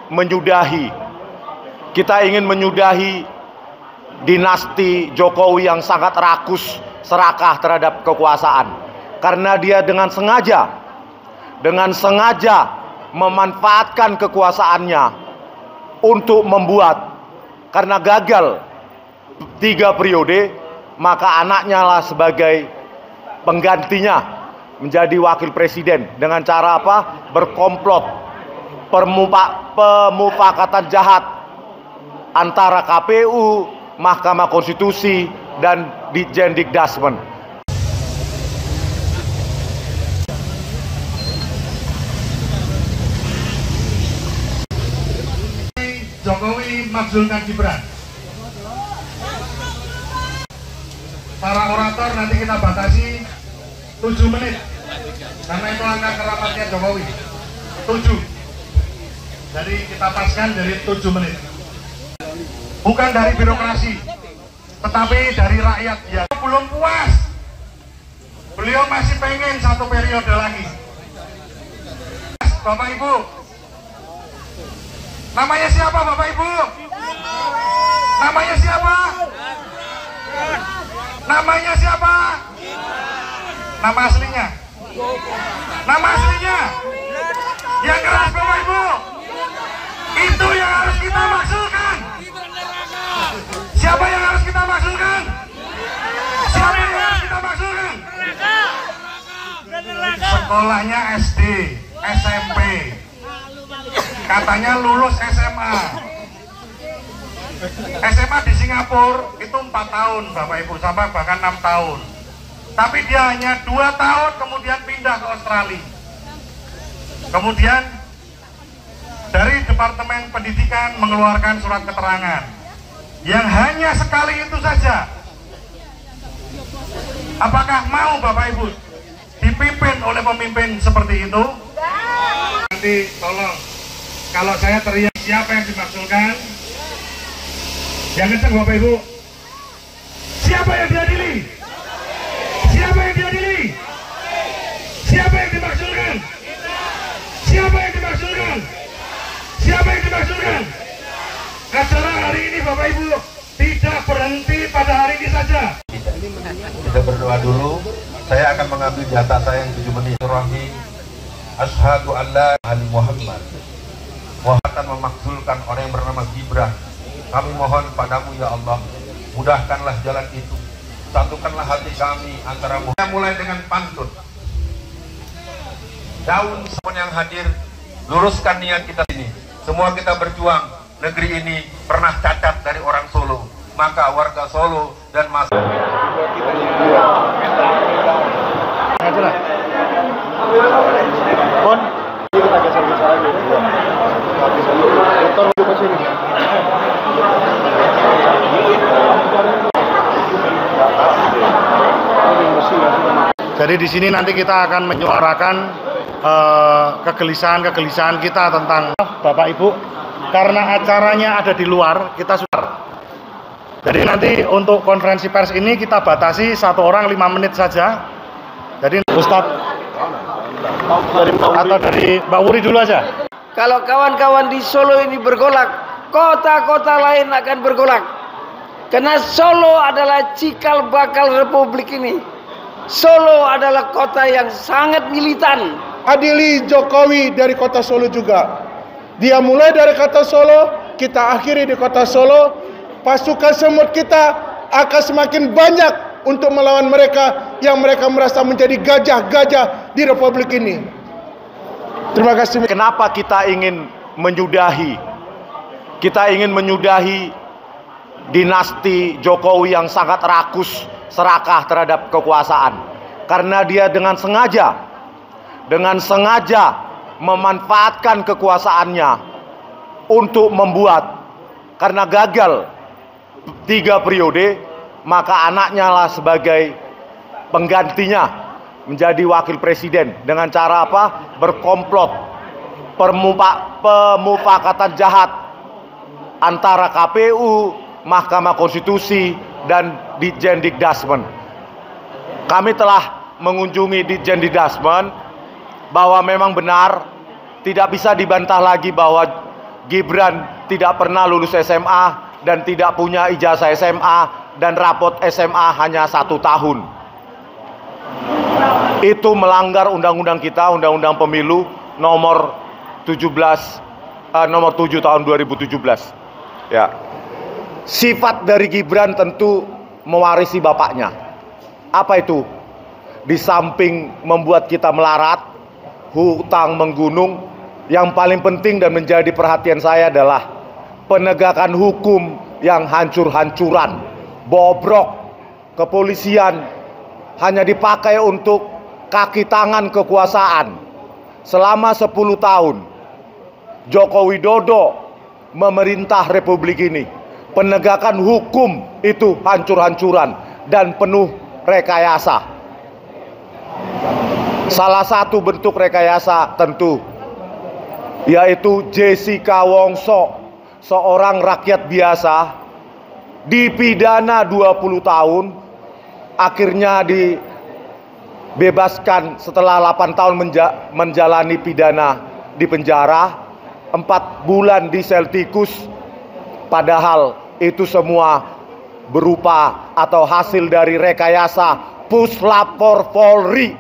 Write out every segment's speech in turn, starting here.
menyudahi. Kita ingin menyudahi dinasti Jokowi yang sangat rakus, serakah terhadap kekuasaan. Karena dia dengan sengaja memanfaatkan kekuasaannya untuk membuat, karena gagal 3 periode, maka anaknya lah sebagai penggantinya menjadi wakil presiden. Dengan cara apa? Berkomplot, pemufakatan jahat antara KPU, Mahkamah Konstitusi, dan Ditjen Dikdasmen. Jokowi makzulkan Gibran. Para orator nanti kita batasi 7 menit, karena itu angka kerapatnya Jokowi 7. Jadi kita paskan dari 7 menit. Bukan dari birokrasi, tetapi dari rakyat. Ya, belum puas. Beliau masih pengen 1 periode lagi. Bapak Ibu, namanya siapa Bapak Ibu? Namanya siapa? Namanya siapa? Nama aslinya? Nama aslinya? Yang keras Bapak Ibu. Itu yang harus kita maksudkan. Siapa yang harus kita maksudkan? Siapa yang harus kita maksudkan? Sekolahnya SD, SMP. Katanya lulus SMA. SMA di Singapura itu 4 tahun Bapak Ibu, sampai bahkan 6 tahun. Tapi dia hanya 2 tahun kemudian pindah ke Australia. Kemudian dari Departemen Pendidikan mengeluarkan surat keterangan yang hanya sekali itu saja. Apakah mau Bapak Ibu dipimpin oleh pemimpin seperti itu? Nanti tolong, kalau saya teriak siapa yang dimaksudkan, yang kencang Bapak Ibu. Siapa yang diadili? Siapa yang diadili? Siapa yang dimaksudkan? Siapa yang dimaksudkan? Siapa yang dimaksudkan? Acara hari ini Bapak Ibu tidak berhenti pada hari ini saja. Kita berdoa dulu. Saya akan mengambil jatah saya yang 7 menit. Rahim. Asyhadu an la ilaha illallah Muhammad. Akan memakzulkan orang yang bernama Gibran. Kami mohon padamu ya Allah, mudahkanlah jalan itu. Satukanlah hati kami antara mulai dengan pantun. Daun semua yang hadir, luruskan niat kita ini. Semua kita berjuang. Negeri ini pernah cacat dari orang Solo. Maka warga Solo dan Jadi di sini nanti kita akan menyuarakan kegelisahan kita tentang Bapak Ibu, karena acaranya ada di luar, kita sudah. Jadi nanti untuk konferensi pers ini kita batasi 1 orang 5 menit saja. Jadi Ustadz atau dari Mbak Wuri dulu aja. Kalau kawan-kawan di Solo ini bergolak, kota-kota lain akan bergolak. Karena Solo adalah cikal bakal republik ini. Solo adalah kota yang sangat militan. Adili Jokowi dari kota Solo juga. Dia mulai dari kota Solo, kita akhiri di kota Solo. Pasukan semut kita akan semakin banyak untuk melawan mereka yang mereka merasa menjadi gajah-gajah di republik ini. Terima kasih. Kenapa kita ingin menyudahi? Kita ingin menyudahi dinasti Jokowi yang sangat rakus, serakah terhadap kekuasaan. Karena dia dengan sengaja memanfaatkan kekuasaannya untuk membuat, karena gagal 3 periode, maka anaknya lah sebagai penggantinya menjadi wakil presiden. Dengan cara apa? Berkomplot, pemufakatan jahat antara KPU, Mahkamah Konstitusi, dan Ditjen Dikdasmen. Kami telah mengunjungi Ditjen Dikdasmen, bahwa memang benar, tidak bisa dibantah lagi bahwa Gibran tidak pernah lulus SMA dan tidak punya ijazah SMA dan rapot SMA hanya 1 tahun. Itu melanggar undang-undang kita, Undang-Undang Pemilu nomor 7 tahun 2017. Ya. Sifat dari Gibran tentu mewarisi bapaknya. Apa itu? Di samping membuat kita melarat, hutang menggunung, yang paling penting dan menjadi perhatian saya adalah penegakan hukum yang hancur-hancuran, bobrok. Kepolisian hanya dipakai untuk kaki tangan kekuasaan. Selama 10 tahun Joko Widodo memerintah Republik ini, penegakan hukum itu hancur-hancuran dan penuh rekayasa. Salah satu bentuk rekayasa tentu yaitu Jessica Wongso, seorang rakyat biasa, dipidana 20 tahun, akhirnya dibebaskan setelah 8 tahun menjalani pidana di penjara, 4 bulan di sel tikus. Padahal itu semua berupa atau hasil dari rekayasa Puslapor Polri.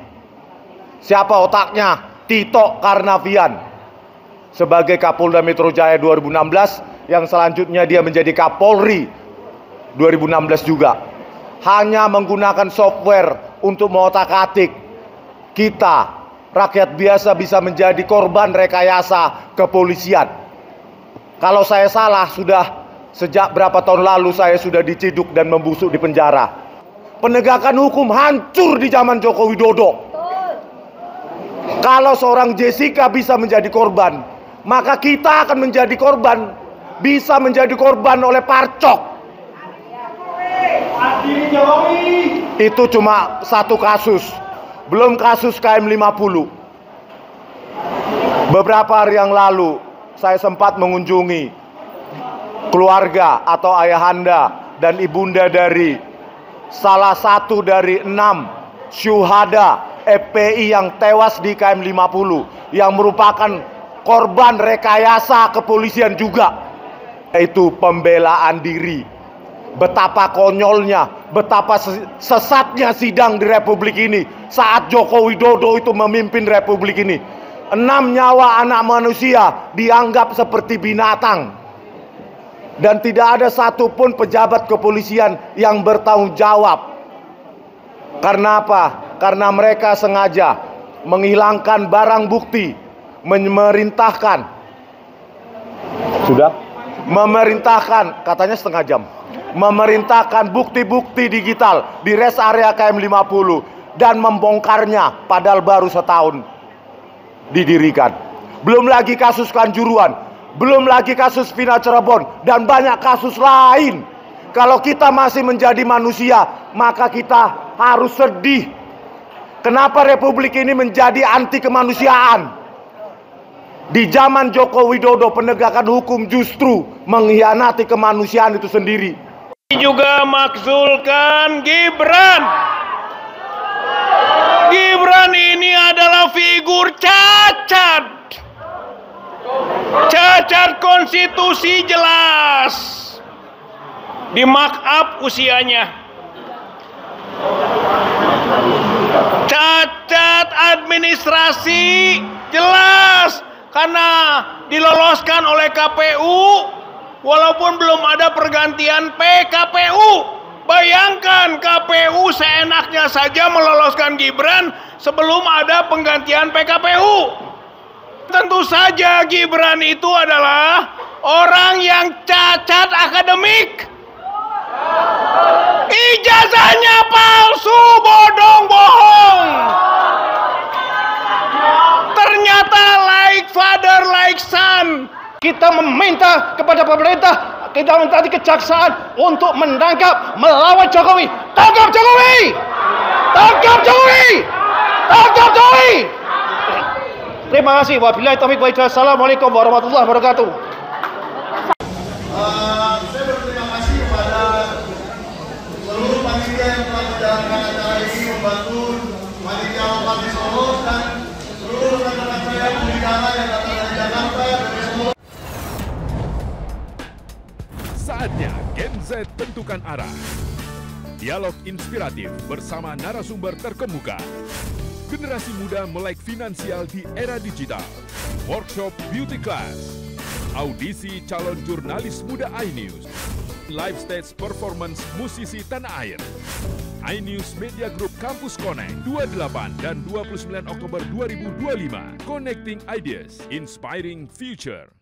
Siapa otaknya? Tito Karnavian sebagai Kapolda Metro Jaya 2016, yang selanjutnya dia menjadi Kapolri 2016 juga. Hanya menggunakan software untuk mengotak-atik, kita rakyat biasa bisa menjadi korban rekayasa kepolisian. Kalau saya salah, sudah sejak berapa tahun lalu saya sudah diciduk dan membusuk di penjara. Penegakan hukum hancur di zaman Joko Widodo. Kalau seorang Jessica bisa menjadi korban, maka kita akan menjadi korban, bisa menjadi korban oleh Parcok. Itu cuma satu kasus, belum kasus KM50. Beberapa hari yang lalu saya sempat mengunjungi keluarga atau ayahanda dan ibunda dari salah satu dari 6 syuhada FPI yang tewas di KM50, yang merupakan korban rekayasa kepolisian juga, yaitu pembelaan diri. Betapa konyolnya, betapa sesatnya sidang di Republik ini saat Joko Widodo itu memimpin Republik ini. 6 nyawa anak manusia dianggap seperti binatang, dan tidak ada satupun pejabat kepolisian yang bertanggung jawab. Karena apa? Karena mereka sengaja menghilangkan barang bukti, memerintahkan katanya setengah jam, memerintahkan bukti-bukti digital di rest area KM50 dan membongkarnya padahal baru setahun didirikan. Belum lagi kasus Kanjuruhan, belum lagi kasus Vina Cirebon, dan banyak kasus lain. Kalau kita masih menjadi manusia, maka kita harus sedih. Kenapa Republik ini menjadi anti kemanusiaan? Di zaman Joko Widodo, penegakan hukum justru mengkhianati kemanusiaan itu sendiri. Juga makzulkan Gibran. Gibran ini adalah figur cacat. Cacat konstitusi jelas. Di mark up usianya. Cacat administrasi jelas karena diloloskan oleh KPU walaupun belum ada pergantian PKPU. Bayangkan KPU seenaknya saja meloloskan Gibran sebelum ada penggantian PKPU. Tentu saja Gibran itu adalah orang yang cacat akademik. Ijazahnya palsu, bodong, bohong. Ternyata like father, like son. Kita meminta kepada pemerintah, kita minta di kejaksaan untuk menangkap, melawan Jokowi. Tangkap Jokowi! Tangkap Jokowi! Tangkap Jokowi! Terima kasih. Wabillahi taufiq wal hidayah. Assalamualaikum warahmatullahi wabarakatuh. Saya berterima kasih kepada seluruh panitia yang telah menjalankan acara ini, membantu panitia lokal di Solo dan seluruh rekan-rekan saya pembicara yang datang dari Jakarta, dari Solo. Saatnya Gen Z tentukan arah. Dialog inspiratif bersama narasumber terkemuka. Generasi muda melek finansial di era digital. Workshop beauty class. Audisi calon jurnalis muda iNews. Live stage performance musisi tanah air. iNews Media Group Campus Connect 28 dan 29 Oktober 2025. Connecting Ideas, Inspiring Future.